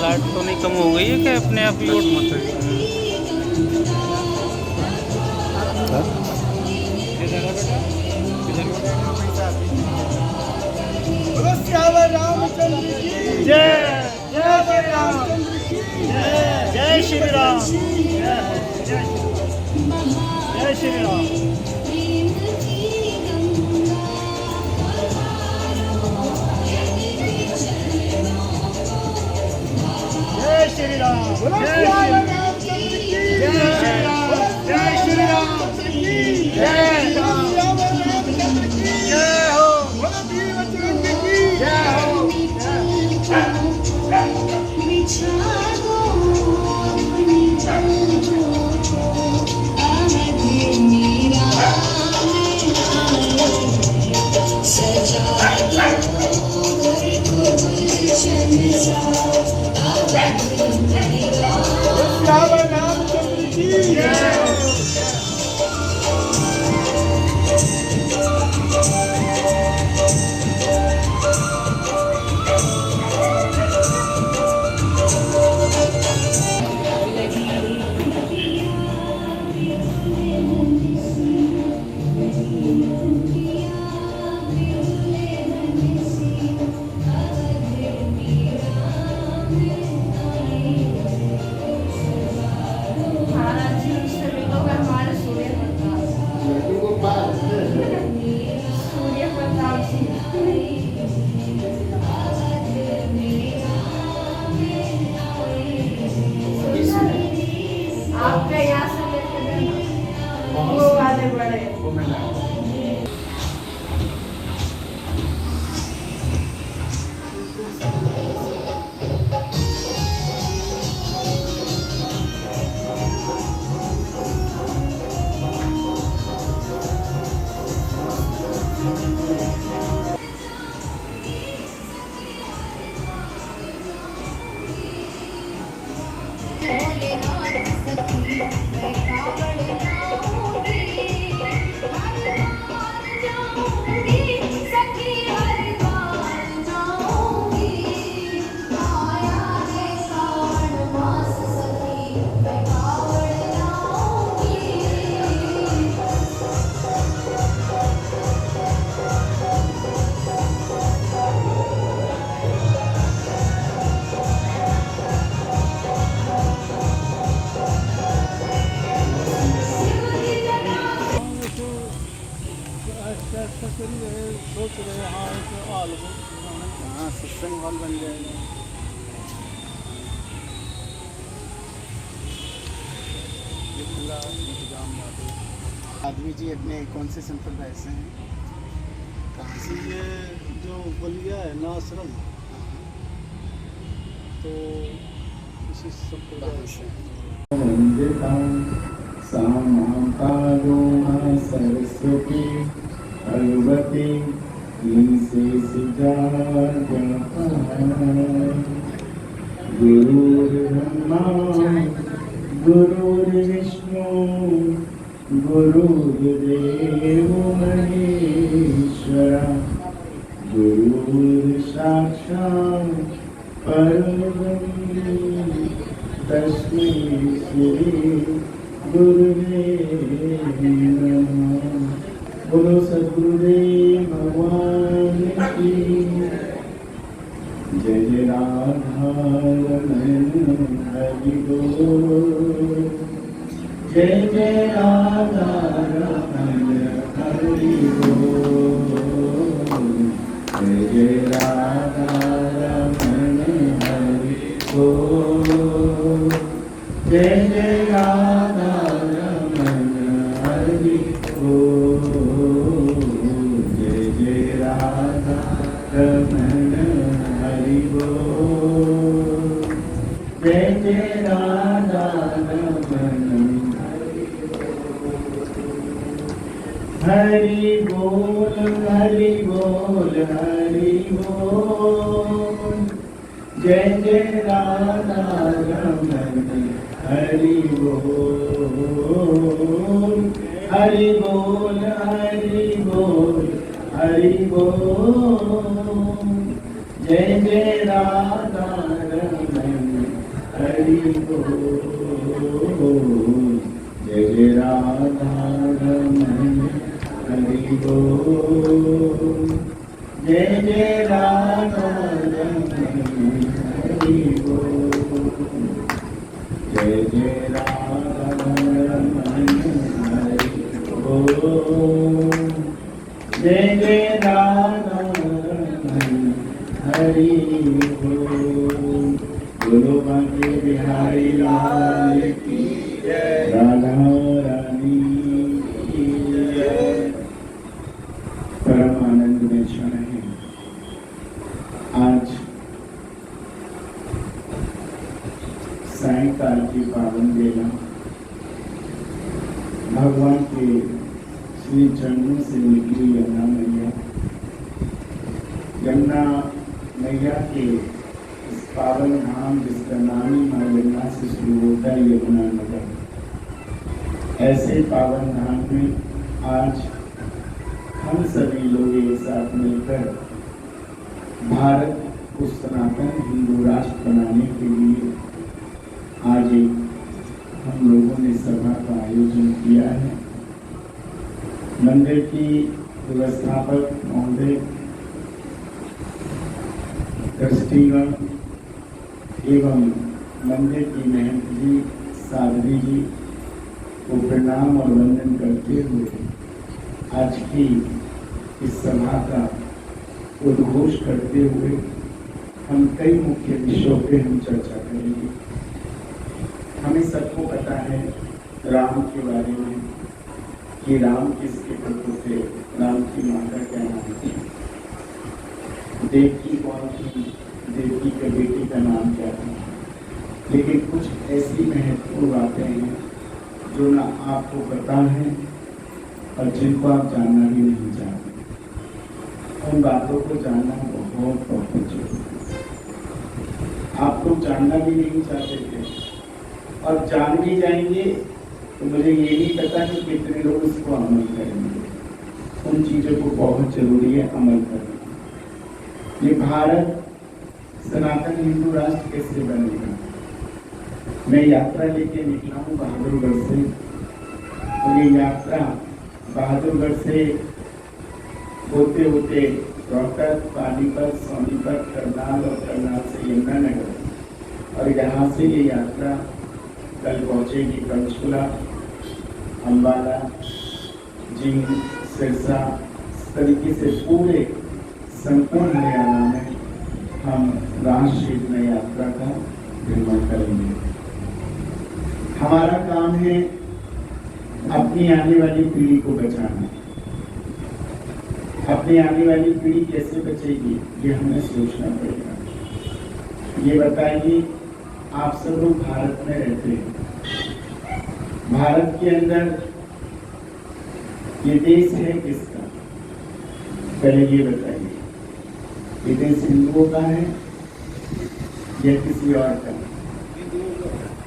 Light तो नहीं कम हो गई है कि अपने आप ही उठ मत रही जय जय श्री राम, जय श्री राम, जय श्री राम। जय श्री राम, जय श्री राम, जय श्री राम, जय राम, जय हो, जय हो। आपका यहाँ से लेकर वो वाले बड़े सोच रहे हाँ एक हॉल हाँ सत्संग हॉल बन जाएगा। आदमी जी अपने कौन से संप्रदाय से हैं? कहाँ से? ये जो बलिया है ना आश्रम, तो इसी संप्रदाय से। सरस्वती भगवती गुरुर्ब्रह्मा गुरुर्विष्णु गुरुर्देव महेश्वरा गुरुर्साक्षात् परब्रह्म तस्मै श्री गुरुवे नमः। बोलो सद्गुरुदेव भगवान की जय। जय राधा रमण हरि बोल, जय जय राधा रमण हरि बोल, जय जय राधा रमण हरि बोल, जय जय राधा रमण हरि बोल, जय जय राधा रमण हरि बोल, जय जय राधा रमण हरि बोल, हरि बोल, हरि बोल, जय जय राधा रमण हरि बोल, हरि बोल, हरि बोल, हरि बोल, जय जय राधा रमण हरि बोल। जय जय राधा रमण हरि बोल। जय जय राधा रमण हरि बोल। जय जय राधा रमण हरि बोल। जय जय राधा रमण हरि बोल। बोलो बांके बिहारी लाल की जय। राधा रानी की जय। परम आनंद में क्षण है। आज सायंकाल की पावन बेला भगवान के श्री चरणों से निकली यमुना मैया, यमुना मैया के इस पावन धाम जिसका नाम ही मां यमुना से शुरू होता है, यमुना नगर। ऐसे पावन धाम में आज हम सभी लोग एक साथ मिलकर भारत को सनातन हिंदू राष्ट्र बनाने के लिए आज हम लोगों ने सभा का आयोजन किया है। मंदिर की व्यवस्थापक महोदय, ट्रस्टीगण एवं मंदिर की महंत जी, साध्वी जी को प्रणाम और वंदन करते हुए आज की इस सभा का उद्घोष करते हुए हम कई मुख्य विषयों पे हम चर्चा करेंगे। हमें सबको पता है राम के बारे में कि राम किसके पुत्र थे, राम की माँ का क्या नाम था, देवकी कौन थी, देवकी के बेटे का नाम क्या था। लेकिन कुछ ऐसी महत्वपूर्ण बातें हैं जो ना आपको पता है और जिनको आप जानना भी नहीं चाहते। उन बातों को जानना बहुत बहुत जरूरी है। आप लोग जानना भी नहीं चाहते थे और जान भी जाएंगे तो मुझे ये नहीं पता कि कितने लोग इसको अमल करेंगे। उन चीजों को बहुत जरूरी है अमल करना। ये भारत सनातन हिंदू राष्ट्र कैसे बनेगा? मैं यात्रा लेके निकला हूँ बहादुरगढ़ से, और ये यात्रा बहादुरगढ़ से होते होते रोहतक, पानीपत, सोनीपत, करनाल और करनाल से यमुनानगर, और यहाँ से ये यात्रा कल पहुँचेगी पंचकुला, अम्बाला, जींद, सिरसा। इस तरीके से पूरे संपूर्ण हरियाणा में हम राष्ट्रीय यात्रा का निर्माण करेंगे। हमारा काम है अपनी आने वाली पीढ़ी को बचाना। अपनी आने वाली पीढ़ी कैसे बचेगी ये हमें सोचना पड़ेगा। ये बताइए, आप सब लोग भारत में रहते हैं। भारत के अंदर ये देश है किसका? पहले ये बताइए, ये देश हिंदुओं का है या किसी और का?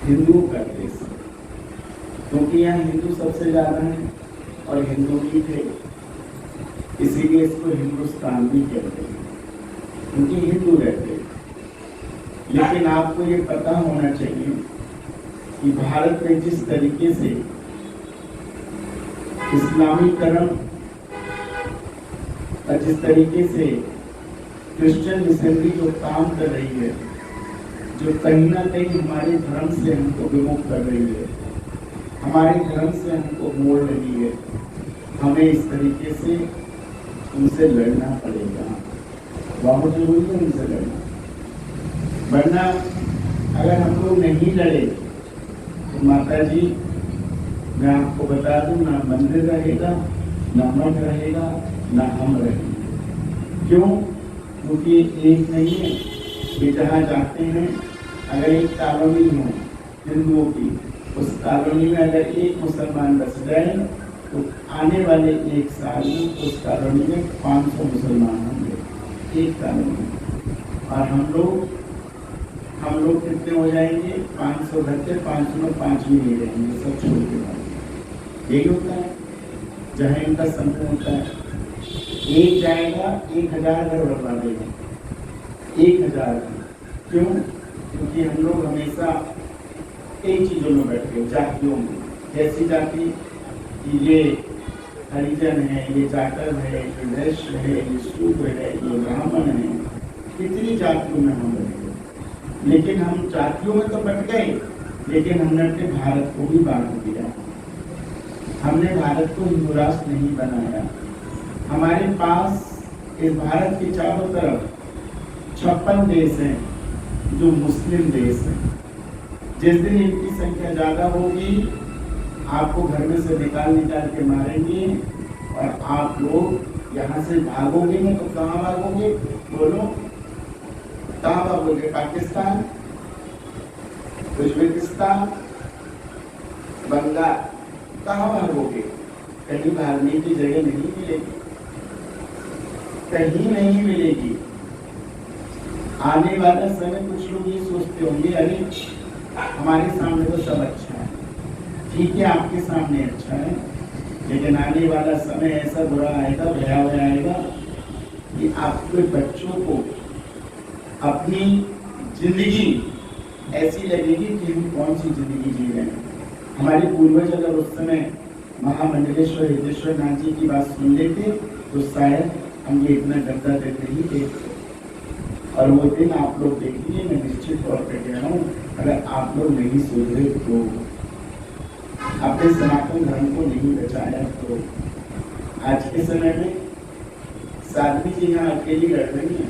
हिंदुओं का देश है, क्योंकि यहाँ हिंदू सबसे ज्यादा है और हिंदू भी थे, इसीलिए इसको हिंदुस्तान भी कहते हैं, क्योंकि हिंदू रहते हैं। लेकिन आपको ये पता होना चाहिए कि भारत में जिस तरीके से इस्लामीकरण और जिस तरीके से क्रिश्चियन मिशनरी जो काम कर रही है, जो कहीं ना कहीं हमारे धर्म से हमको विमुख कर रही है, हमारे धर्म से हमको मोड़ रही है, हमें इस तरीके से उनसे लड़ना पड़ेगा। बहुत जरूरी है उनसे लड़ना, वरना अगर हम लोग नहीं लड़े तो माता जी, मैं आपको बता दूं, ना मंदिर रहेगा, ना मठ रहेगा, ना हम रहेंगे। क्यों? क्योंकि एक नहीं है कि जहाँ जाते हैं, अगर एक कॉलोनी हो हिंदुओं की, उस कॉलोनी में अगर एक मुसलमान बस जाए तो आने वाले एक साल में उस कॉलोनी में 500 मुसलमान होंगे, एक कॉलोनी। और हम लोग कितने हो जाएंगे? 500 घर से 500 में 5 भी नहीं रहेंगे, सब छोड़ के बाद। यही होता है जहाँ इनका समूह होता है। एक जाएगा 1000 घर बनवा देगा, 1000। क्यों? क्योंकि हम लोग हमेशा एक चीजों में बैठे, जातियों में। जैसी जाति कि ये हरिजन है, ये जाटव है, ये वैश्य है, ये शूद्र है, ये ब्राह्मण है, कितनी जातियों में हम बैठे। लेकिन हम जातियों में तो बट गए, लेकिन हमने अपने भारत को भी बांट दिया। हमने भारत को हिंदू राष्ट्र नहीं बनाया। हमारे पास इस भारत के चारों तरफ 56 देश हैं जो मुस्लिम देश हैं। जिस दिन इनकी संख्या ज्यादा होगी, आपको घर में से निकाल के मारेंगे और आप लोग यहाँ से भागोगे ना, तो कहाँ भागोगे? बोलो, कहाँ भागोगे? पाकिस्तान, उज्बेकिस्तान, बंगाल, कहाँ भागोगे? कहीं भागने की जगह नहीं मिलेगी, कहीं नहीं मिलेगी। आने वाला समय कुछ लोग ये सोचते होंगे, अरे हमारे सामने तो सब अच्छा है। ठीक है, आपके सामने अच्छा है, लेकिन आने वाला समय ऐसा बुरा आएगा, भयावह आएगा कि आपके बच्चों को अपनी जिंदगी ऐसी लगेगी कि हम कौन सी जिंदगी जी रहे हैं। हमारे पूर्वज अगर उस समय महामंडलेश्वर हृदयेश्वर नाथ जी की बात सुन लेते तो शायद हम ये इतना गंदा दिन नहीं देखते। और वो दिन आप लोग देखिए, मैं निश्चित तौर पर कह रहा हूँ, अगर आप लोग नहीं सुधरे तो, अपने सनातन धर्म को नहीं बचाया तो। आज के समय में साध्वी जी यहाँ अकेली लड़ रही है,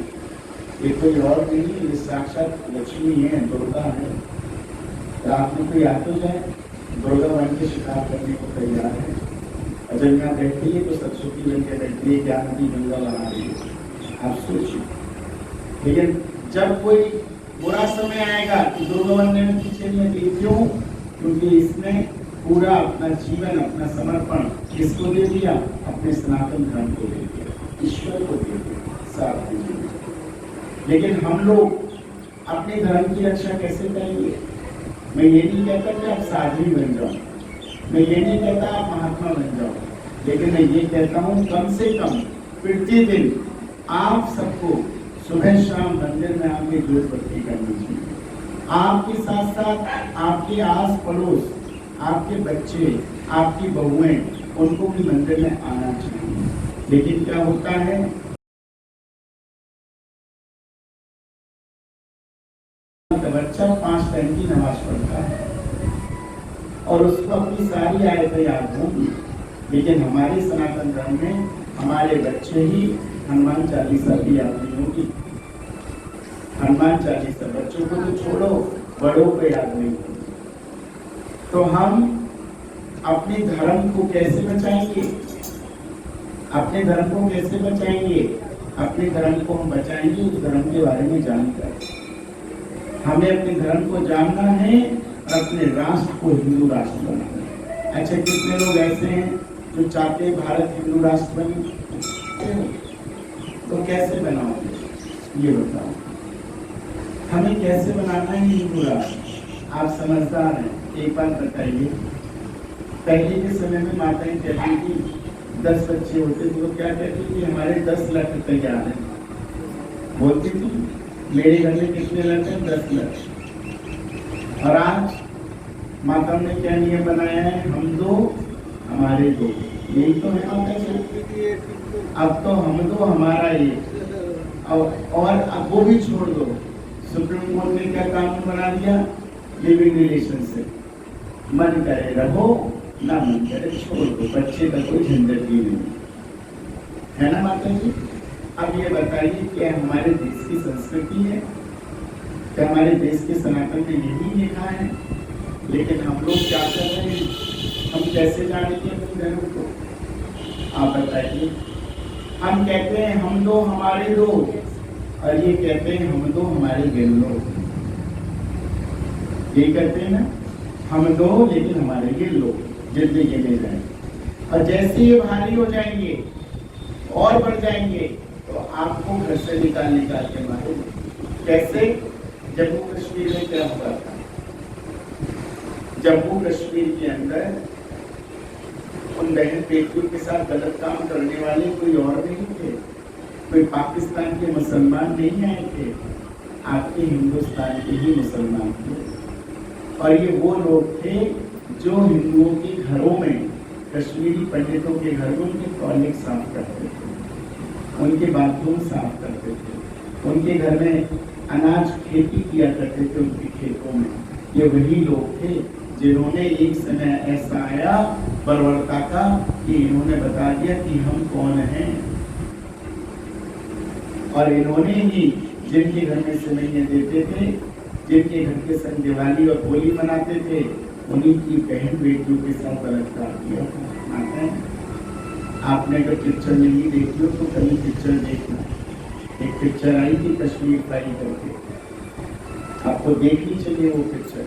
ये कोई और नहीं, ये साक्षात लक्ष्मी है, दुर्गा है। तो आपने कोई आ तो जाए, दुर्गा बन के शिकार करने को तैयार है। और जब यहाँ बैठती है तो सरस्वती बन के बैठती है, क्या नदी गंगा बना रही है, आप सोचिए। लेकिन जब कोई बुरा समय आएगा तो दुर्गा बनने में पीछे नहीं हटी। क्यों? क्योंकि इसने पूरा अपना जीवन, अपना समर्पण किसको दे दिया? अपने सनातन धर्म को दे दिया, ईश्वर को दे दिया, साथ दे दिया। लेकिन हम लोग अपने धर्म की रक्षा कैसे करेंगे? मैं ये नहीं कहता कि आप साध्वी बन जाओ, मैं ये नहीं कहता आप महात्मा बन जाओ, लेकिन मैं ये कहता हूँ कम से कम प्रतिदिन आप सबको सुबह शाम मंदिर में आके जोत बत्ती करनी चाहिए। आपके साथ साथ आपके आस पड़ोस, आपके बच्चे, आपकी बहुएं, उनको भी मंदिर में आना चाहिए। लेकिन क्या होता है, बच्चा 5 टाइम की नमाज पढ़ता है और उसको अपनी सारी आयतें याद होंगी, लेकिन हमारे सनातन धर्म में हमारे बच्चे ही हनुमान चालीसा की याद नहीं होगी। हनुमान चालीसा बच्चों को तो छोड़ो, बड़ों को याद नहीं होगी। तो हम अपने धर्म को कैसे बचाएंगे? अपने धर्म को कैसे बचाएंगे? अपने धर्म को हम बचाएंगे उस धर्म के बारे में जानकर। हमें अपने धर्म को जानना है और अपने राष्ट्र को हिंदू राष्ट्र बनाना है। अच्छा, कितने लोग ऐसे हैं जो चाहते हैं भारत हिंदू राष्ट्र बने? तो कैसे बनाओगे? ये बताओ, हमें कैसे बनाना है हिंदू राष्ट्र? आप समझदार हैं, एक बात बताइए। पहले के समय में माताएं कहती थी 10 बच्चे होते थे तो क्या कहती थी? हमारे 10 लाख तैयार हैं, बोलती थी। मेरे घर में कितने लाख हैं? 10 लाख। और आज माता ने क्या नियम बनाया है? हम 2 हमारे 2, यही तो है माता जी। अब तो हम 2 हमारा 1, और अब वो भी छोड़ दो। सुप्रीम कोर्ट ने क्या कानून बना दिया? लिविंग रिलेशनशिप, मन करे रहो, ना मन करे छोड़ दो, बच्चे का कोई झंझट ही नहीं है ना माता जी। अब ये बताइए, क्या हमारे देश की संस्कृति है? क्या हमारे देश के सनातन में यही लिखा है? लेकिन हम लोग क्या कर रहे हैं? हम कैसे जानेंगे अपने धर्म को? आप बताइए। हम कहते हैं हम 2 हमारे 2, और ये कहते हैं हम 2 हमारे गिन लो। ये कहते हैं ना, हम 2 लेकिन हमारे गिन लो, जितने गिने जाए। और जैसे ये भारी हो जाएंगे और बढ़ जाएंगे तो आपको घर से निकाल के मारेंगे। कैसे? जम्मू कश्मीर में क्या हुआ था? जम्मू कश्मीर के अंदर उन बहन बेटियों के साथ गलत काम करने वाले कोई और नहीं थे, कोई पाकिस्तान के मुसलमान नहीं आए थे। आपके हिंदुस्तान के ही मुसलमान थे। और ये वो लोग थे जो हिंदुओं के घरों में, कश्मीरी पंडितों के घरों में उनके टॉयलेट साफ करते थे, उनके बाथरूम साफ करते थे, उनके घर में अनाज खेती किया करते थे उनके खेतों में। ये वही लोग थे जिन्होंने एक समय ऐसा आया बर्बरता का कि इन्होंने बता दिया कि हम कौन हैं। और इन्होंने ही जिनके घर में सेवइयां देते थे, जिनके घर के संग दिवाली और होली मनाते थे, उन्हीं की बहन बेटियों के साथ बलात्कार किया था। आपने अगर पिक्चर नहीं देखी हो तो कभी पिक्चर देखना। एक पिक्चर आई थी कश्मीर फाइल करके, आपको देखनी चाहिए वो पिक्चर।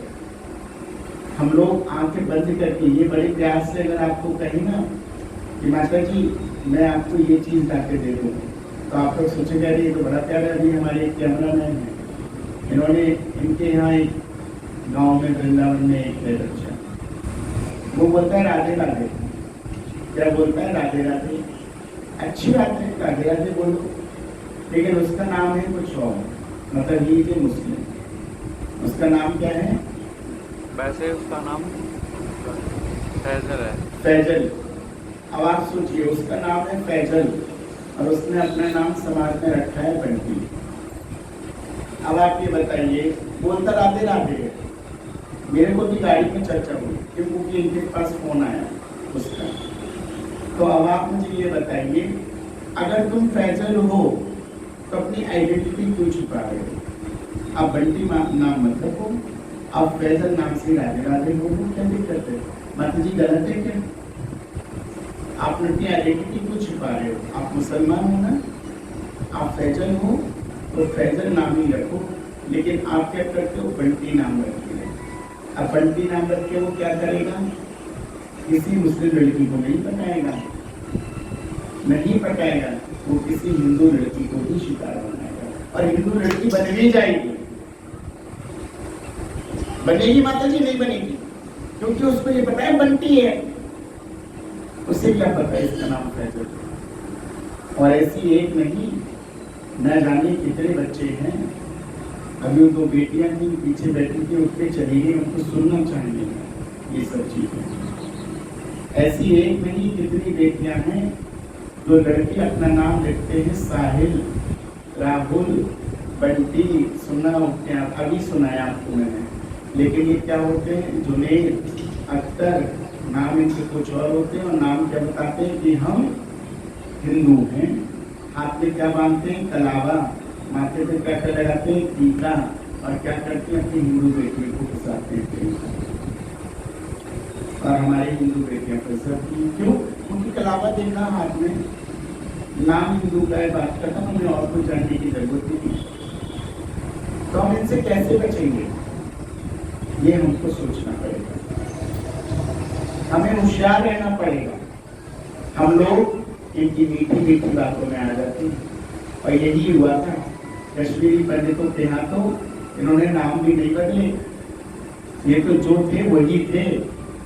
हम लोग आंखें बंद करके ये बड़े प्यार से अगर आपको कहें ना कि माता जी मैं आपको ये चीज़ ला के दे दूँ, तो आप लोग सोचेंगे अरे ये तो बड़ा प्यार है। अभी हमारे एक कैमरा मैन है, इन्होंने इनके यहाँ एक गांव में वृंदावन में एक है बच्चा, वो बोलता है राधे राधे। क्या बोलता है? राधे राधे। अच्छी बात है, राधे राधे बोलो, लेकिन उसका नाम है कुछ और, मतलब ही है मुस्लिम। उसका नाम क्या है? वैसे उसका नाम फैजल है। फैजल। अब आप सोचिए, उसका नाम है फैजल और उसने अपना नाम समाज में रखा है बंटी। अब आप ये बताइए, बोलता राधे राधे है। मेरे को भी गाड़ी में चर्चा हुई क्योंकि इनके पास फोन आया उसका। तो अब आप मुझे ये बताइए, अगर तुम फैजल हो तो अपनी आइडेंटिटी क्यों छुपा रहे हो? आप बंटी नाम मत रखो, आप फैजल नाम से राधे राधे हो, क्या दिक्कत है? माता जी गलत है क्या? आप अपनी आइडेंटिटी क्यों छुपा रहे हो? आप मुसलमान हो ना, आप फैजल हो तो फैजल नाम ही रखो, लेकिन आप क्या करते हो? बंटी नाम रखते हो। अब बंटी नाम रख के वो क्या करेगा? किसी मुस्लिम लड़की को नहीं पटाएगा, नहीं पटाएगा, वो किसी हिंदू लड़की को ही शिकार बनाएगा। और हिंदू लड़की बन भी जाएगी, बनेगी माता जी? नहीं बनेगी, क्योंकि उसको ये पता है बंटी है। उसे क्या पता है इसका नाम फैजल। और ऐसी एक नहीं, न जाने कितने बच्चे हैं। अभी दो बेटियां थी पीछे बैठी थी, उठ के चली गई, उनको सुनना चाहिए ये सब चीजें। ऐसी एक नहीं कितनी बेटियां हैं जो लड़के अपना नाम लिखते हैं साहिल, राहुल, बंटी। सुनना होते हैं, अभी सुनाया आपको मैंने। लेकिन ये क्या होते हैं? जुनैद, अख्तर, नाम इनके कुछ और होते हैं और नाम क्या बताते हैं कि हम हिंदू हैं। हाथ में क्या बांधते हैं? कलावा। माथे पे क्या क्या लगाते हैं? टीका। और क्या करते हैं? अपनी हिंदू बेटियों को फंसाते हैं। और हमारी हिंदू बेटियां फंसाती क्यों? उनकी कलावा देखा हाथ में, नाम हिंदू का है, बात करता हमें और कुछ जानने की जरूरत नहीं। तो हम इनसे कैसे बचेंगे? ये हमको सोचना पड़ेगा, हमें होशियार रहना पड़ेगा। हम लोग इनकी मीठी मीठी बातों में आ जाते हैं। और यही हुआ था कश्मीरी पंडितों के हाथों। इन्होंने नाम भी नहीं बदले, ये तो जो थे वही थे,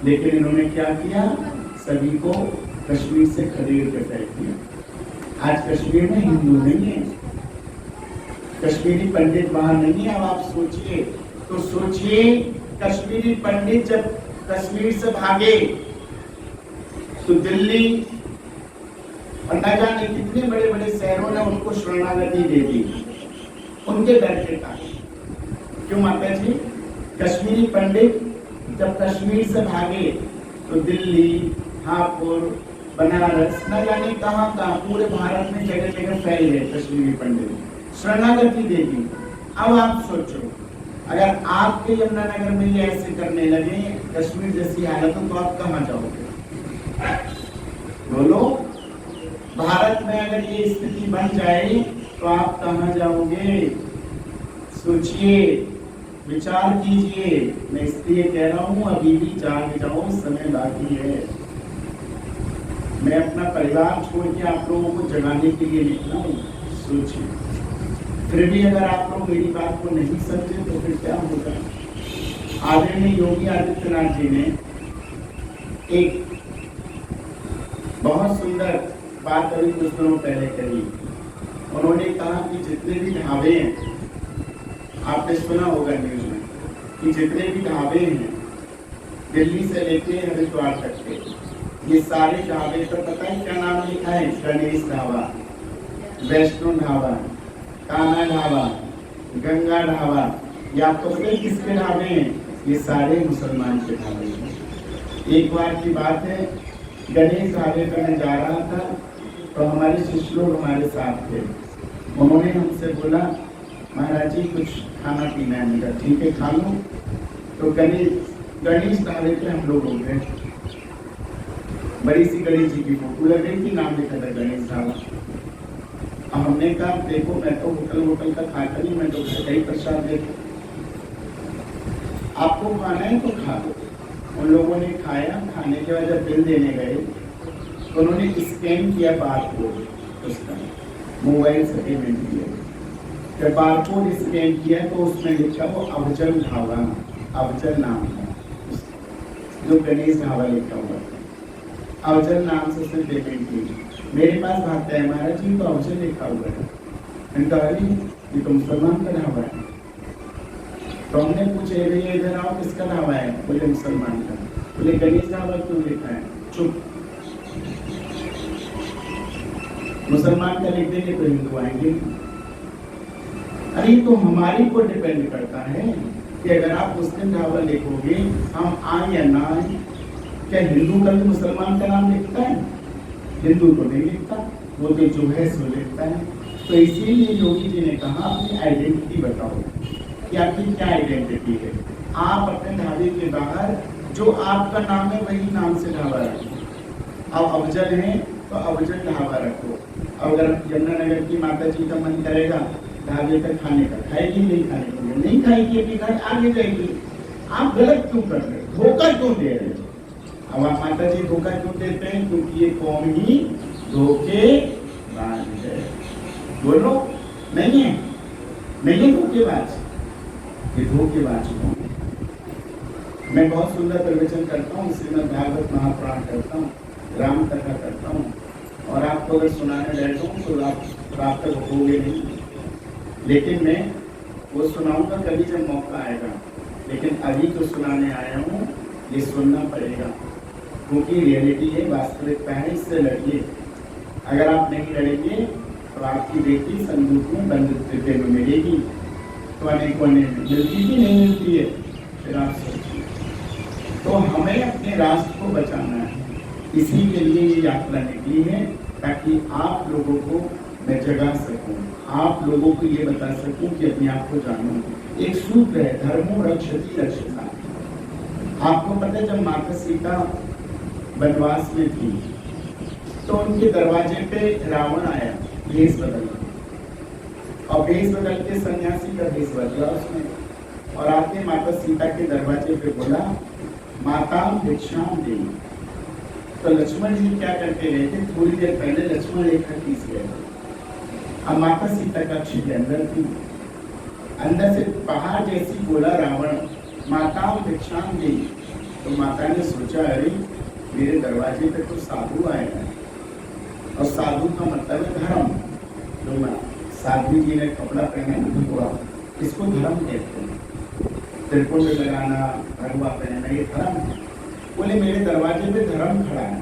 लेकिन इन्होंने क्या किया? सभी को कश्मीर से खदेड़ के फेंक दिया। आज कश्मीर में हिंदू नहीं है, कश्मीरी पंडित वहां नहीं है। अब आप सोचिए, तो सोचिए कश्मीरी पंडित जब कश्मीर से भागे तो दिल्ली और न जाने कितने बड़े बड़े शहरों ने उनको शरणागति दे दी, उनके डर के कारण। क्यों माता जी? कश्मीरी पंडित जब कश्मीर से भागे तो दिल्ली, हापुड़, बनारस, न जाने कहां कहां पूरे भारत में जगह जगह फैल गए कश्मीरी पंडित, शरणागति दे दी। अब आप सोचो, अगर आपके यमुनानगर में ये ऐसे करने लगे, कश्मीर जैसी हालत हो, तो आप कहां जाओगे? बोलो, भारत में अगर ये स्थिति बन जाए तो आप कहां जाओगे? सोचिए, विचार कीजिए। मैं इसलिए कह रहा हूं, अभी भी जाग जाओ, समय बाकी है। मैं अपना परिवार छोड़ के आप लोगों को जगाने के लिए निकला हूं। सोचिए, फिर भी अगर आप लोग मेरी बात को नहीं समझे तो फिर क्या होगा? आदरणीय योगी आदित्यनाथ जी ने एक बहुत सुंदर बात अभी कुछ दिनों पहले कही। उन्होंने कहा कि जितने भी ढाबे हैं आपने सुना होगा न्यूज में कि जितने भी ढाबे हैं दिल्ली से लेके हरिद्वार तक के, ये सारे ढाबे पर पता है क्या नाम लिखा है? गणेश ढाबा, वैष्णो ढाबा, कान्हा ढाबा, गंगा ढाबा। ये आपको पता है किसके ढाबे हैं? ये सारे मुसलमान के ढाबे हैं। एक बार की बात है, गणेश ढाबे पर मैं जा रहा था तो हमारे शिष्य लोग हमारे साथ थे। उन्होंने हमसे बोला महाराज जी कुछ खाना पीना है। मेरा ठीक है खा लो। तो गणेश ढाबे पे हम लोग हो गए। बड़ी सी गणेश जी की फोटो लग रही थी, नाम लिखा था गणेश ढाबा। हमने कहा देखो मैं तो होटल का खाता नहीं, मैं तो घर का ही प्रसाद देता, आपको खाना है तो खा लो। उन लोगों ने खाया। खाने के बाद जब बिल देने गए तो उन्होंने स्कैन किया बारकोड, उसका मोबाइल से पेमेंट किया। जब बारकोड स्कैन किया तो उसमें लिखा वो अफजल ढाबा, अफजल नाम था जो गणेश ढाबा लिखा हुआ था। अफजल नाम से उसने पेमेंट की। मेरे पास भागता है महाराज जी तो अफजल लिखा हुआ है। मैंने कहा अरे ये तो मुसलमान का ढाबा है। तो हमने पूछे भैया इधर आओ किसका ढाबा है? बोले मुसलमान का। बोले गणेश ढाबा क्यों लिखा है? चुप, मुसलमान का लिख देंगे तो हिंदू आएंगे। अरे तो हमारी को डिपेंड करता है कि अगर आप मुस्लिम ढाबा लिखोगे हम आए या ना आए। क्या हिंदू का भी मुसलमान का नाम लिखता है? हिंदू तो नहीं लिखता, वो तो जो है सो लिखता है। तो इसीलिए योगी जी ने कहा अपनी आइडेंटिटी बताओ कि आपकी क्या आइडेंटिटी है। आप अपने ढाबे के बाहर जो आपका नाम है वही नाम से ढाबा रखो। अब अफजल है तो अफजल ढाबा रखो। अगर यमुनानगर की माता जी का मन करेगा ढाबे का खाने का, खाएगी नहीं? खाने नहीं खाएगी, अपनी घर आगे जाएगी। आप गलत क्यों कर रहे हो? धोखा क्यों दे रहे हो? अब आप माता जी धोखा क्यों देते हैं? क्योंकि ये कौम ही धोखेबाज है। बोलो नहीं है, नहीं है धोखेबाज, ये धोखेबाज कौन है? मैं बहुत सुंदर प्रवचन करता हूँ, श्रीमद् भागवत महापुराण करता हूँ, राम कथा करता हूँ, और आपको अगर सुनाने बैठता हूँ तो आप तक होगे नहीं। लेकिन मैं वो सुनाऊंगा कभी जब मौका आएगा। लेकिन अभी तो सुनाने आया हूँ, ये सुनना पड़ेगा क्योंकि रियलिटी है, वास्तविकता है। इससे लड़िए। अगर आप नहीं लड़ेंगे तो आपकी बेटी संदूक में बंद स्थिति में मिलेगी। तो अनेकों ने मिलती भी नहीं मिलती है, फिर आप सोचिए। तो हमें अपने राष्ट्र को बचाना है, इसी के लिए ये यात्रा निकली है ताकि आप लोगों को मैं जगा सकूं, आप लोगों को ये बता सकूं कि अपने आप को जानो। एक सूत्र है धर्मो रक्षति रक्षता। आपको पता है जब माता सीता वनवास में थी तो उनके दरवाजे पे रावण आया भेष बदल, और भेष बदल के सन्यासी का भेष बदला उसने, और आके माता सीता के दरवाजे पे बोला माता भिक्षाम दे। तो लक्ष्मण जी क्या करके गए थे? थोड़ी देर पहले लक्ष्मण रेखा खींच गए। अब माता सीता का कक्ष के अंदर थी, अंदर से पहाड़ जैसी बोला रावण माता भिक्षाम दे। तो माता ने सोचा अरे मेरे दरवाजे पे तो साधु आएगा, और साधु का मतलब है धर्म। जो साधु जी ने कपड़ा पहना हुआ इसको धर्म कहते हैं। त्रिपुर में लगाना, भगवा पहनना, ये धर्म है। बोले मेरे दरवाजे पे धर्म खड़ा है,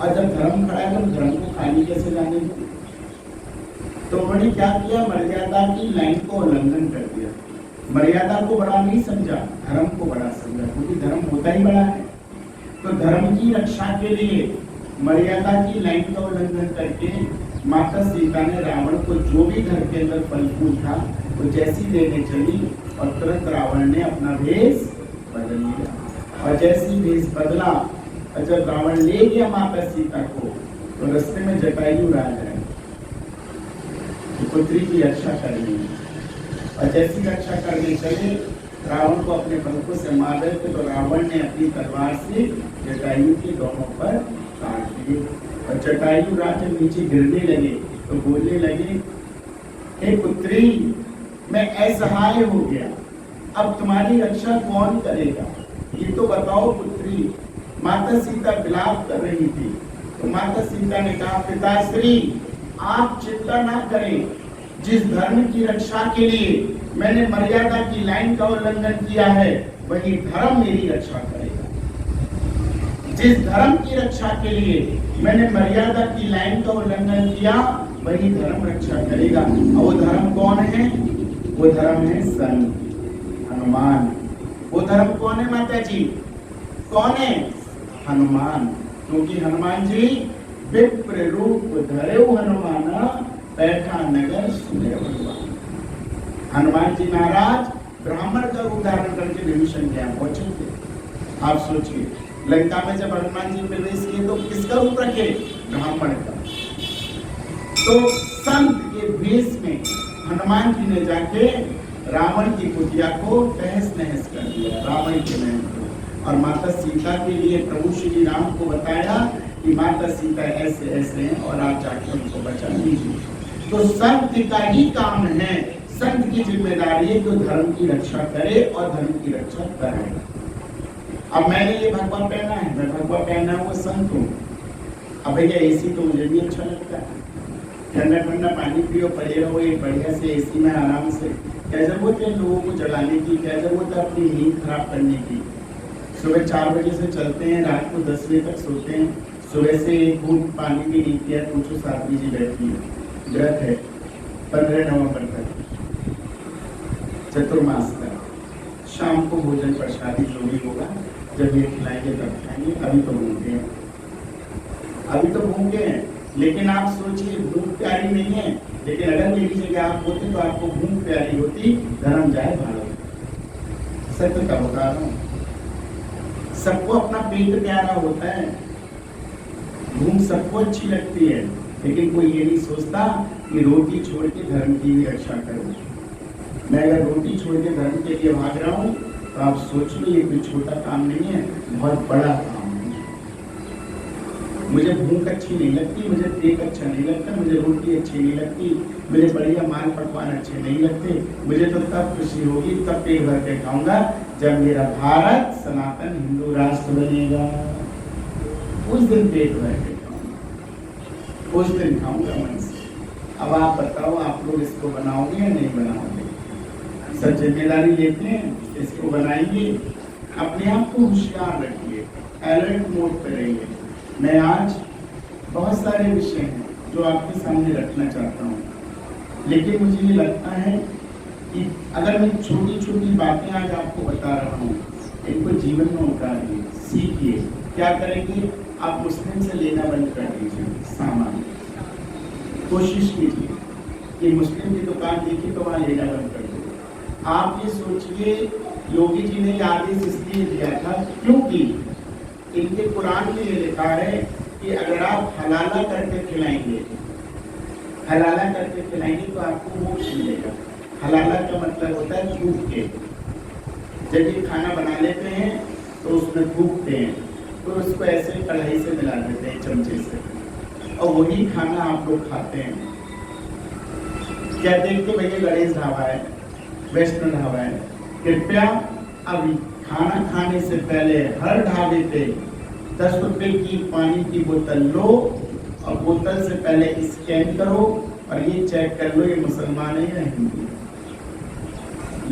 और जब धर्म खड़ा है तो धर्म को खाली कैसे जाने दो? तो उन्होंने क्या किया? मर्यादा की लाइन को उल्लंघन कर दिया। मर्यादा को बड़ा नहीं समझा, धर्म को बड़ा समझा, क्योंकि धर्म होता ही बड़ा है। तो धर्म की रक्षा के लिए मर्यादा की लाइन का उल्लंघन करके माता सीता ने रावण को जो भी घर के अंदर फल फूल था वो जैसी लेने चली, और तुरंत रावण ने अपना भेष बदल लिया। और जैसी भेष बदला, और जब रावण ले गया माता सीता को तो रास्ते में जटायु राज है, पुत्री की रक्षा करनी है। और जैसी रक्षा करने चले रावण को अपने पंखों से मार रहे थे तो रावण ने अपनी तलवार से जटायु के दोनों पर काट दिए, और जटायु राज जब नीचे गिरने लगे तो बोलने लगे हे पुत्री मैं असहाय हो गया, अब तुम्हारी रक्षा कौन करेगा? ये तो बताओ पुत्री। माता सीता विलाप कर रही थी तो माता सीता ने कहा पिताश्री आप चिंता ना करें, जिस धर्म की रक्षा के लिए मैंने मर्यादा की लाइन का उल्लंघन किया है, वही धर्म मेरी रक्षा करेगा। जिस धर्म की रक्षा के लिए मैंने मर्यादा की लाइन का उल्लंघन किया, वही धर्म रक्षा करेगा। और वो धर्म कौन है? वो धर्म है संत हनुमान। वो धर्म कौन है माता जी? कौन है? हनुमान। क्योंकि हनुमान जी विप्र रूप धरे हनुमाना, बैठा नगर सुने भगवान। हनुमान जी महाराज ब्राह्मण का उदाहरण करके विभीषण के यहाँ पहुंचे थे। आप सोचिए, लंका में जब हनुमान जी प्रवेश किए तो किसका रूप रखे? ब्राह्मण का। तो संत के वेश में हनुमान जी ने जाके रावण की कुटिया को तहस नहस कर दिया, रावण के महल को। और माता सीता के लिए प्रभु श्री राम को बताया कि माता सीता ऐसे ऐसे हैं और आप जाके उनको बचा लीजिए। तो संत का ही काम है, संत की जिम्मेदारी है कि धर्म की रक्षा करे और धर्म की रक्षा करे। अब मैंने ये भगवा पहना है, मैं भगवा पहना हुआ संत हूँ। अब भैया एसी तो मुझे भी अच्छा लगता है, ठंडा ठंडा पानी पियो, पड़े रहो एक बढ़िया से एसी में आराम से। क्या जरूरत है लोगों को जगाने की? क्या जरूरत है अपनी नींद खराब करने की? सुबह 4 बजे से चलते हैं, रात को 10 बजे तक सोते हैं। सुबह से एक घूंट पानी भी नहीं पिया, पूछो साध्वी जी बैठी है, व्रत है 15 नवंबर तक, चतुर्मास का। शाम को भोजन प्रसादी जो भी होगा, जब ये खिलाएंगे तब खाएंगे। अभी तो भूखे हैं, अभी तो भूखे हैं। लेकिन आप सोचिए, भूख प्यारी नहीं है, लेकिन अगर मेरी जगह आप होते तो आपको भूख प्यारी होती, धर्म जाए भाड़ो। सत्य का बता रहा हूँ, सबको अपना पेट प्यारा होता है, भूख सबको अच्छी लगती है, लेकिन कोई ये नहीं सोचता कि रोटी छोड़ के धर्म की भी रक्षा करूं। मैं अगर रोटी छोड़ के धर्म के लिए भाग रहा हूँ तो आप सोच लो ये कोई छोटा काम नहीं है, बहुत बड़ा काम है। मुझे भूख अच्छी नहीं लगती, मुझे पेट अच्छा नहीं लगता, मुझे रोटी अच्छी नहीं लगती, मुझे बढ़िया माल पकवान अच्छे नहीं लगते। मुझे तो तब खुशी होगी, तब पेट भर के खाऊंगा जब मेरा भारत सनातन हिंदू राष्ट्र बनेगा। उस दिन पेट भर के खाऊंगा, उस दिन खाऊंगा मन से। अब आप बताओ, आप लोग इसको बनाओगे या नहीं बनाओगे? सब जिम्मेदारी लेते हैं, इसको बनाएंगे। अपने आप को होशियार रखिए, अलर्ट मोड पे रहिए। मैं आज बहुत सारे विषय हैं जो आपके सामने रखना चाहता हूँ, लेकिन मुझे ये लगता है कि अगर मैं छोटी छोटी बातें आज आपको बता रहा हूँ, इनको जीवन में उतारिए, सीखिए। क्या करेंगे? आप मुस्लिम से लेना बंद कर दीजिए सामान। कोशिश कीजिए कि मुस्लिम की दुकान देखिए तो वहाँ लेना बंद कर दो। आप ये सोचिए, योगी जी ने आदेश इसलिए दिया था क्योंकि इनके कुरान में ये लिखा है कि अगर आप हलाला करके खिलाएंगे, हलाला करके खिलाएंगे तो आपको मोक्ष मिलेगा। हलाला का मतलब होता है फूंक के। जब ये खाना बना लेते हैं तो उसमें फूंकते हैं, तो उसको ऐसे कढ़ाई से मिला देते हैं चमचे से, और वही खाना आप लोग खाते हैं। क्या देखते भैया गणेश ढाबा है, वैष्णो ढाबा है, कृपया अभी खाना खाने से पहले हर ढाबे पे 10 रुपए की पानी की बोतल लो और बोतल से पहले स्कैन करो और ये चेक कर लो ये मुसलमान है या हिंदू।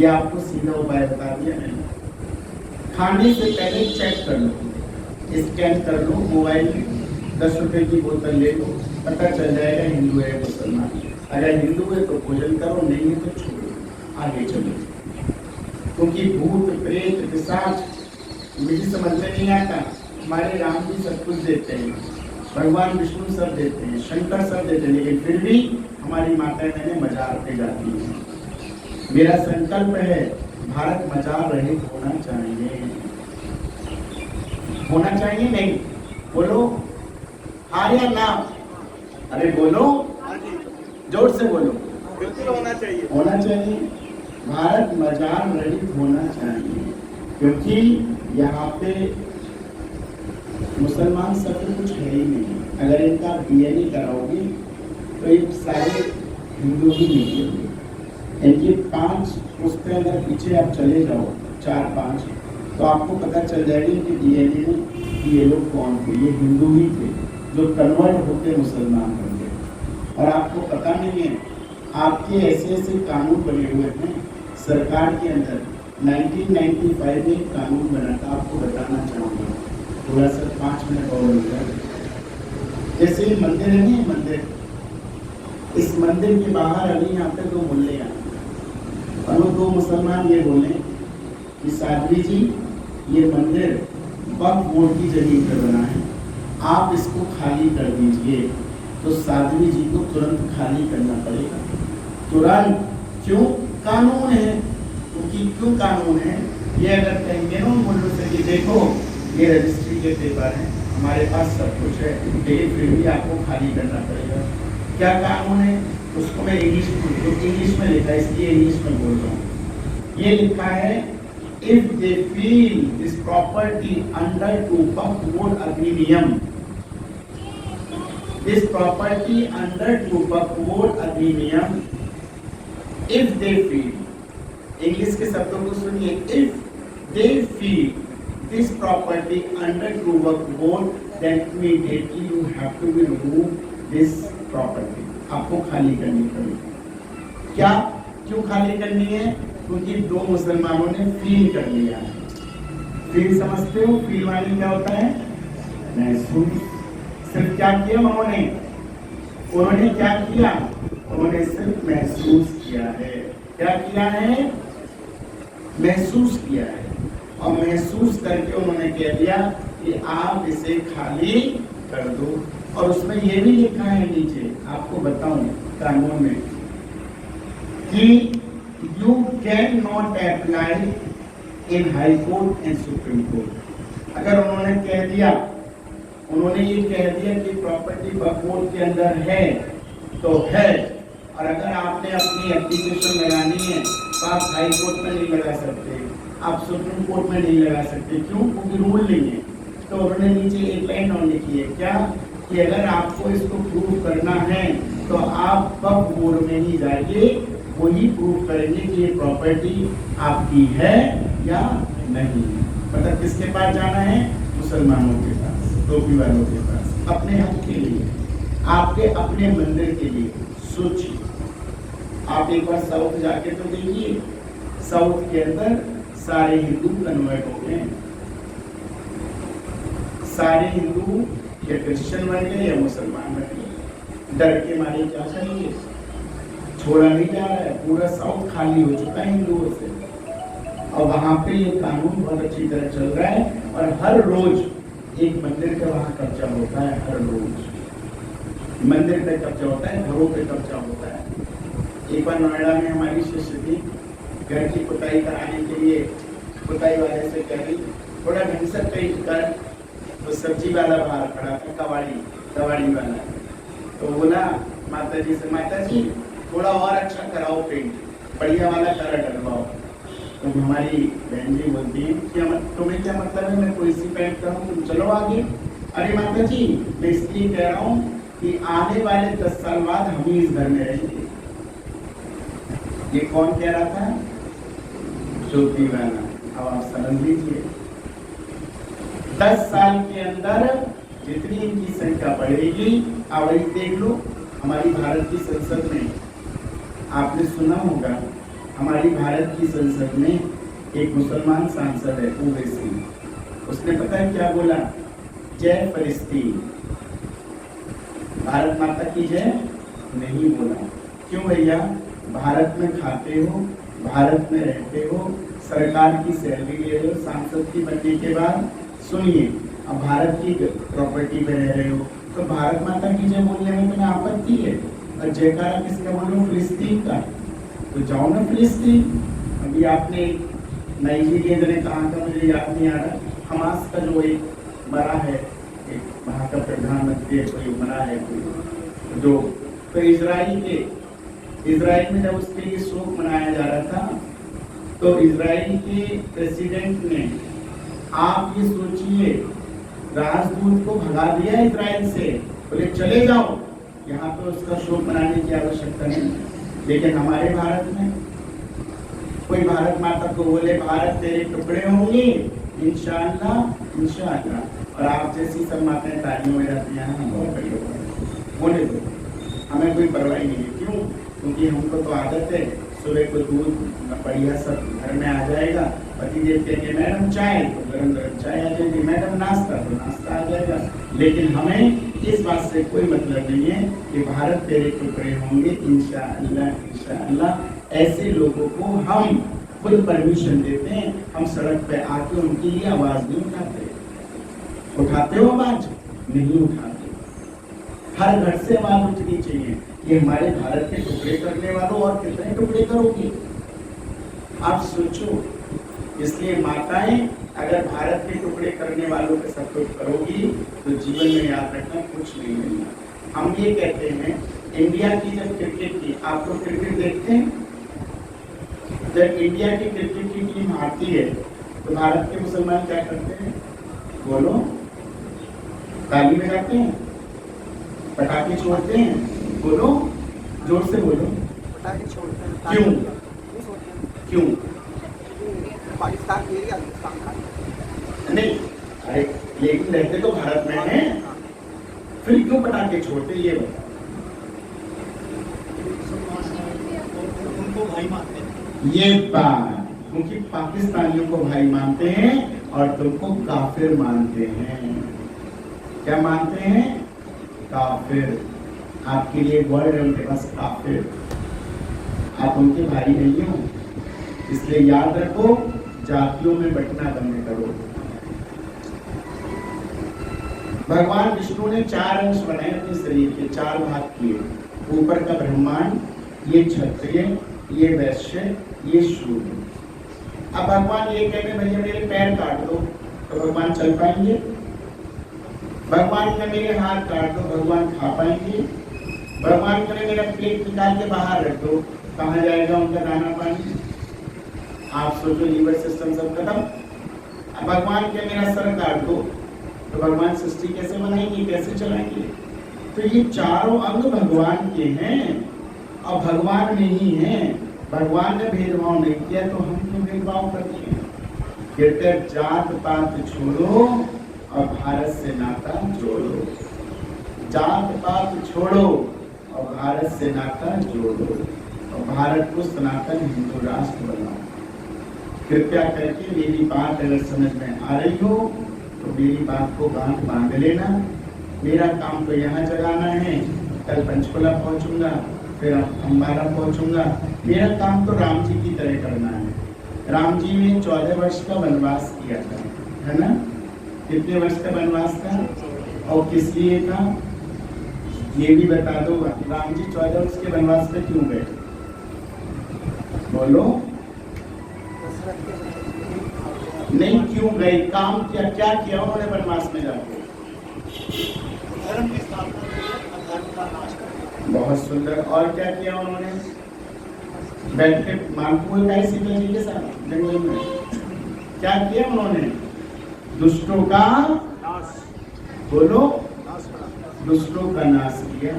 ये आपको सीधा उपाय बता दिया मैंने। खाने से पहले चेक कर लो, स्कैन कर लो मोबाइल में, 10 रुपए की बोतल ले लो, पता चल जाएगा हिंदू है मुसलमान। अगर हिंदू है तो भोजन करो, नहीं है तो छोड़ो, आगे चलो। क्योंकि भूत प्रेत पिशाच मुझे समझ में नहीं आता। हमारे राम जी सब कुछ देते हैं, भगवान विष्णु सब देते हैं, शंकर सब देते हैं, लेकिन फिर भी हमारी माता बहनें मजार पे जाती हैं। मेरा संकल्प है भारत मजार रहित होना चाहिए। होना चाहिए नहीं? बोलो हाँ या ना? अरे बोलो, जोर से बोलो। बिल्कुल होना चाहिए, होना चाहिए। भारत मजार रहित होना चाहिए, क्योंकि यहाँ पे मुसलमान सब कुछ है ही नहीं। अगर इनका DNA कराओगे तो ये सारे हिंदू ही निकलेंगे। इनकी 5 पुस्तकें अगर पीछे आप चले जाओ, 4-5, तो आपको पता चल जाएगी कि DNA में कि ये लोग कौन थे। ये हिंदू ही थे जो कन्वर्ट होकर मुसलमान बन गए। और आपको पता नहीं है, आपके ऐसे ऐसे कानून बने हुए हैं, सरकार के अंदर 1995 में एक कानून बना था, आपको बताना चाहूँगा, थोड़ा सा 5 मिनट और मिलता है। जैसे ये मंदिर है ना, मंदिर, इस मंदिर के बाहर अभी यहाँ पे 2 मुल्ले हैं और वो 2 मुसलमान ये बोले कि साध्वी जी ये मंदिर वक्फ बोर्ड की जमीन पर बना है, आप इसको खाली कर दीजिए। तो साध्वी जी को तुरंत खाली करना पड़ेगा, तुरंत। क्यों? कानून है, क्योंकि क्यों कानून है? ये अगर कहेंगे ना मुल्लों से कि देखो ये रजिस्ट्री के पेपर हैं, हमारे पास सब कुछ है, लेकिन फिर भी आपको खाली करना पड़ेगा। क्या कानून है? उसको मैं इंग्लिश में लिखा है, इसलिए इंग्लिश में बोल रहा हूँ। ये लिखा है, if they feel this property under to Waqf Board अधिनियम, this property under to Waqf Board अधिनियम, if they feel, इंग्लिश के शब्दों को सुनिए, if they feel this property under to Waqf Board, then immediately you have to remove this property, आपको खाली करनी पड़ेगी। क्या? क्यों खाली करनी है? क्योंकि 2 मुसलमानों ने फील कर लिया है। फील समझते हो? फील वाली क्या होता है? महसूस। सिर्फ क्या किया उन्होंने क्या किया? उन्होंने सिर्फ महसूस किया है। क्या किया है? महसूस किया है। और महसूस करके उन्होंने कह दिया कि आप इसे खाली कर दो। और उसमें ये भी लिखा है नीचे, आपको बताऊं कानून में, कि you cannot apply in High Court and Supreme Court। अगर उन्होंने कह दिया, उन्होंने ये कह दिया कि प्रॉपर्टी वक्फ बोर्ड के अंदर है तो है, और अगर आपने अपनी एप्लीकेशन लगानी है तो आप हाई कोर्ट में नहीं लगा सकते, आप सुप्रीम कोर्ट में नहीं लगा सकते। क्यों? क्योंकि रूल नहीं है। तो उन्होंने नीचे एक लाइन और लिखी है, क्या? कि अगर आपको इसको प्रूव करना है तो आप वक्फ बोर्ड में ही जाइए, वही प्रूव करेंगे कि ये प्रॉपर्टी आपकी है या नहीं। मतलब किसके पास जाना है? मुसलमानों के पास, टोपी वालों के पास, अपने हक के लिए, आपके अपने मंदिर के लिए। सोचिए, आप एक बार साउथ जाके तो देखिए, साउथ के अंदर सारे हिंदू कन्वर्ट हो गए, सारे हिंदू या क्रिश्चियन बन गए या मुसलमान बन गए। डर के मारे क्या करेंगे? छोड़ा नहीं जा रहा है, पूरा साउथ खाली हो चुका है हिंदुओं से। और वहां पे ये कानून बहुत अच्छी तरह चल रहा है, और हर रोज एक मंदिर का वहां कब्जा होता है। हर रोज मंदिर पे कब्जा होता है, घरों पे कब्जा होता है। एक बार नोएडा में हमारी शिष्य थी, घर की पुताई कराने के लिए पुताई वाले से कह रही थोड़ा ढंग से पेंट कर, तो सब्जी वाला बाहर खड़ा था, कबाड़ी वाला। तो बोला माता जी से, माता जी थोड़ा और अच्छा कराओ पेंट, बढ़िया वाला कलर डलवाओ। तो हमारी बहन जी बोलती है, क्या तुम्हें क्या मतलब है मैं कोई सी पेंट करूँ, तुम चलो आगे। अरे माता जी मैं इसलिए कह रहा हूँ कि आने वाले 10 साल बाद हम ही इस घर में रहेंगे। ये कौन कह रहा था? ज्योति वाला। अब आप समझ लीजिए, 10 साल के अंदर जितनी इनकी संख्या बढ़ेगी। अब देख लो, हमारी भारत की संसद में आपने सुना होगा, हमारी भारत की संसद में एक मुसलमान सांसद है, ओवैसी। उसने पता है क्या बोला? जय फलस्तीन, भारत माता की जय नहीं बोला। क्यों भैया? भारत में खाते हो, भारत में रहते हो, सरकार की सैलरी ले रहे हो, सांसद की बनने के बाद। सुनिए, अब भारत की प्रॉपर्टी पे रह रहे हो तो भारत माता की जय बोलने में तुम्हें आपत्ति है, और जयकारा किसका बोलो? फिलिस्तीन का। तो जाओ ना फिलिस्तीन। अभी आपने नाइजीरिया ने कहा था, मुझे याद नहीं आ रहा, हमास का जो एक मरा है, एक वहाँ का प्रधानमंत्री कोई मरा है कोई, जो तो इजराइल में जब उसके लिए शोक मनाया जा रहा था, तो इजराइल के प्रेसिडेंट ने, आप ये सोचिए, राजदूत को भगा दिया इजराइल से, बोले चले जाओ, यहाँ पे उसका शोक मनाने की आवश्यकता नहीं। लेकिन हमारे भारत में कोई भारत माता को बोले भारत तेरे टुकड़े होंगे इंशाअल्लाह इंशाअल्लाह, और आप जैसी सब माताएं तालियों में रहती हैं, हम बहुत बड़ी होते हैं, बोले दो, हमें कोई परवाही नहीं है। क्यों? क्योंकि हमको तो आदत है सुबह को दूध बढ़िया सब घर में आ जाएगा, पतिदेव कहेंगे मैडम चाय, तो गरम गरम चाय आ जाएगी, मैडम नाश्ता, तो नाश्ता आ जाएगा। लेकिन हमें इस बात से कोई मतलब नहीं है कि भारत तेरे टुकड़े होंगे, इंशाअल्लाह इंशाअल्लाह। ऐसे लोगों को हम खुद परमिशन देते हैं, हम सड़क पे आके उनके लिए आवाज नहीं उठाते। उठाते हो आवाज? नहीं उठाते। हर घर से आवाज उठनी चाहिए कि हमारे भारत के टुकड़े करने वालों, और कितने टुकड़े करोगे आप सोचो। इसलिए माताएं, अगर भारत के टुकड़े करने वालों के सब कुछ करोगी तो जीवन में याद रखना कुछ नहीं मिलना। हम ये कहते हैं, इंडिया की जब क्रिकेट की, आप लोग क्रिकेट देखते हैं, जब इंडिया की क्रिकेट की टीम हारती है तो भारत के मुसलमान क्या करते हैं? बोलो, ताली बजाते हैं, पटाखे छोड़ते हैं, बोलो जोर से बोलो। पटाखे छोड़ते हैं। क्यों? क्यों? पाकिस्तान नहीं, अरे लेकिन रहते तो भारत में हैं, फिर क्यों पटाखे छोड़ते ये बताओ। उनको भाई मानते हैं। ये बात, क्योंकि पाकिस्तानियों को भाई मानते हैं और तुमको काफिर मानते हैं। क्या मानते हैं? काफिर। आपके लिए वर्ड है उनके पास काफिर, आप उनके भाई नहीं हो। इसलिए याद रखो, जातियों में बंटना बंद करो। भगवान विष्णु ने 4 अंश बनाए अपने शरीर के, 4 भाग किए। ऊपर का ब्रह्मांड, ये क्षत्रिय, ये वैश्य, ये शूद्र। अब भगवान ये कहते हैं भैया मेरे पैर काट दो, तो भगवान चल पाएंगे? भगवान ने मेरे हाथ काट दो, भगवान खा पाएंगे? भगवान ने मेरा प्लेट निकाल के बाहर रख दो, कहाँ जाएगा उनका दाना पानी? आप सोचो, लीवर सिस्टम सब खत्म। अब भगवान के मेरा सर काट दो, तो भगवान सृष्टि कैसे बनाएंगे, कैसे चलाएंगे? तो ये चारों अंग भगवान के हैं और भगवान में ही हैं। भगवान ने भेदभाव नहीं किया तो हम क्यों भेदभाव करते हैं? कहते हैं जात पात छोड़ो और भारत से नाता जोड़ो। जात पात छोड़ो और भारत से नाता जोड़ो और भारत को सनातन हिंदू राष्ट्र बनाओ। कृपया करके मेरी बात अगर समझ में आ रही हो तो मेरी बात को गांठ बांध लेना। मेरा काम तो यहाँ जगाना है, कल पंचकुला पहुँचूंगा, फिर अम्बाला पहुँचूंगा। मेरा काम तो राम जी की तरह करना है। राम जी ने 14 वर्ष का वनवास किया था, है ना? कितने वर्ष का वनवास था और किस लिए था ये भी बता दो। राम जी 14 वर्ष के वनवास पे क्यों गए? बोलो। नहीं, क्यों गए? काम किया, क्या किया उन्होंने वनवास में जाके? धर्म की स्थापना की, अधर्म का नाश कर। बहुत सुंदर। और क्या किया उन्होंने? बैठ के मालपुए खाए सीता जी के साथ जंगल में। क्या किया उन्होंने? दुष्टों का नाश। बोलो, नाश करा। दुष्टों का नाश किया।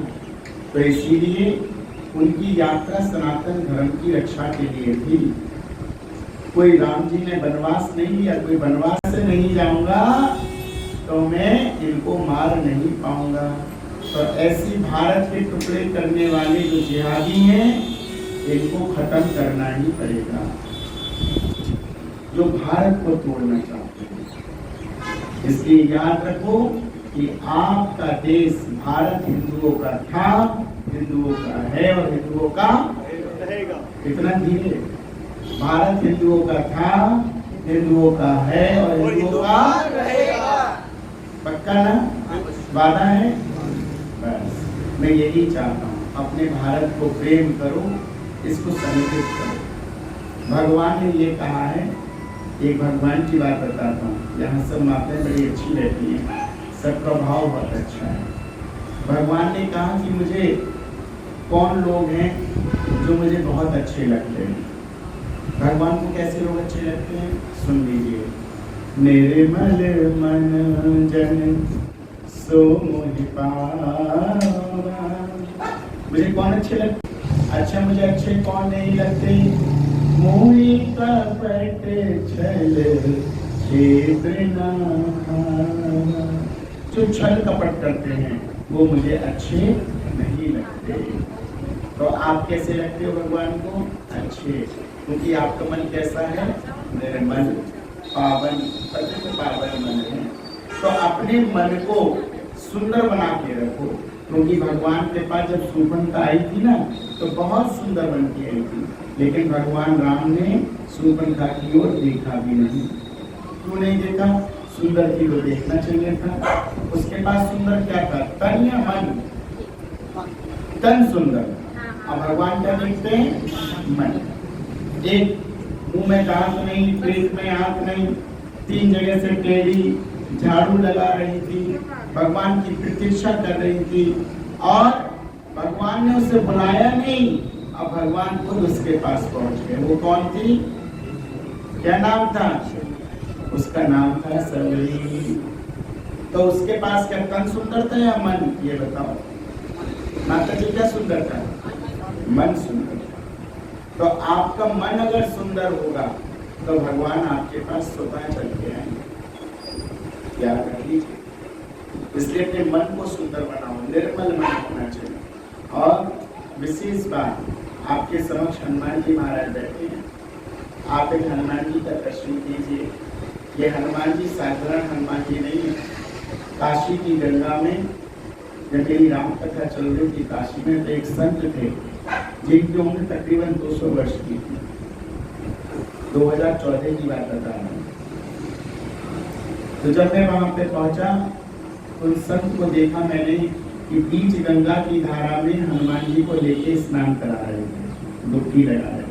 तो इसीलिए उनकी यात्रा सनातन धर्म की रक्षा के लिए थी। कोई राम जी ने वनवास नहीं लिया, कोई वनवास से नहीं जाऊंगा तो मैं इनको मार नहीं पाऊंगा। तो ऐसी भारत के टुकड़े करने वाले जो जिहादी हैं, इनको खत्म करना ही पड़ेगा, जो भारत को तोड़ना चाहते हैं। इसलिए याद रखो कि आपका देश भारत हिंदुओं का था, हिंदुओं का है और हिंदुओं का रहेगा। इतना धीरे। भारत हिंदुओं का था, हिंदुओं का है और हिंदुओं का रहेगा। पक्का ना? वादा है? बस मैं यही चाहता हूँ, अपने भारत को प्रेम करो, इसको संरक्षित करो। भगवान ने ये कहा है, एक भगवान की बात बताता हूँ। यहाँ सब माताएं बड़ी अच्छी रहती हैं, सबका भाव बहुत अच्छा है। भगवान ने कहा कि मुझे कौन लोग हैं जो मुझे बहुत अच्छे लगते हैं। भगवान को कैसे लोग अच्छे लगते हैं? सुन लीजिए। निर्मल मन जन सो मोहि पावा। मुझे कौन अच्छे लगते? अच्छा, मुझे अच्छे कौन नहीं लगते? मोहि कपट छल क्षेत्र ना खावा। जो छल कपट करते हैं वो मुझे अच्छे नहीं लगते। तो आप कैसे लगते हो भगवान को? अच्छे, क्योंकि आपका मन कैसा है? निर्मल, पावन, पवित्र पावन मन है। तो अपने मन को सुंदर बना के रखो, क्योंकि भगवान के पास जब शूर्पणखा आई थी ना, तो बहुत सुंदर बन के आई थी, लेकिन भगवान राम ने शूर्पणखा की ओर देखा भी नहीं। क्यों नहीं देखा? सुंदर की ओर देखना चाहिए था। उसके पास सुंदर क्या था? तन या मन? तन सुंदर, और भगवान क्या देखते हैं? मन। एक मुंह में दांत नहीं, पेट में आंख नहीं, 3 जगह से टेढ़ी, झाड़ू लगा रही थी, भगवान की प्रतीक्षा कर रही थी, और भगवान ने उसे बुलाया नहीं, और भगवान खुद उसके पास पहुंच गए। वो कौन थी? क्या नाम था उसका? नाम था सबरी। तो उसके पास क्या तन सुंदर था या मन? ये बताओ। माता जी क्या सुंदर था? मन सुंदर था। तो आपका मन अगर सुंदर होगा तो भगवान आपके पास स्वतः चल के आएंगे। याद रखिए, इसलिए अपने मन को सुंदर बनाओ, निर्मल मन होना चाहिए। और विशेष बात, आपके समक्ष हनुमान जी महाराज बैठे हैं, आप एक हनुमान जी का दर्शन कीजिए। ये हनुमान जी साधारण हनुमान जी नहीं है। काशी की गंगा में जब मेरी राम कथा चल रही थी काशी में, तो एक संत थे जिनकी उम्र तकरीबन 200 वर्ष की थी। 2014 की बात बता रहा हूँ। तो जब मैं वहां पे पहुंचा तो उस संत को देखा मैंने कि बीच गंगा की धारा में हनुमान जी को लेके स्नान करा रहे थे, डुबकी लगा रहे थे।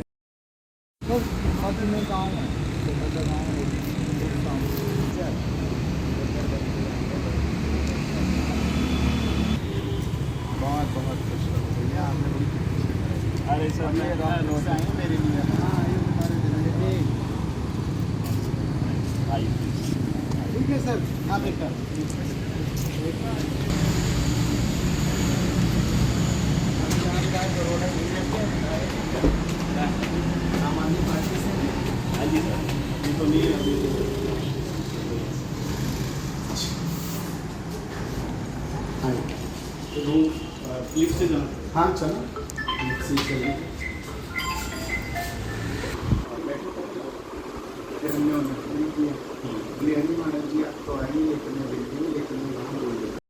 बहुत बहुत खुश हो भैया, आपने बड़ी खुशी कराई। अरे सर मैं रोज आए हैं मेरे लिए। हाँ ये तुम्हारे दिन ठीक है सर। हाँ बेटा आम आदमी पार्टी से आइए सर। ये तो नहीं है फ्लिप से जाना। हाँ चलो फ्लिप से चलिए। महाराज जी आप तो आइए, लेकिन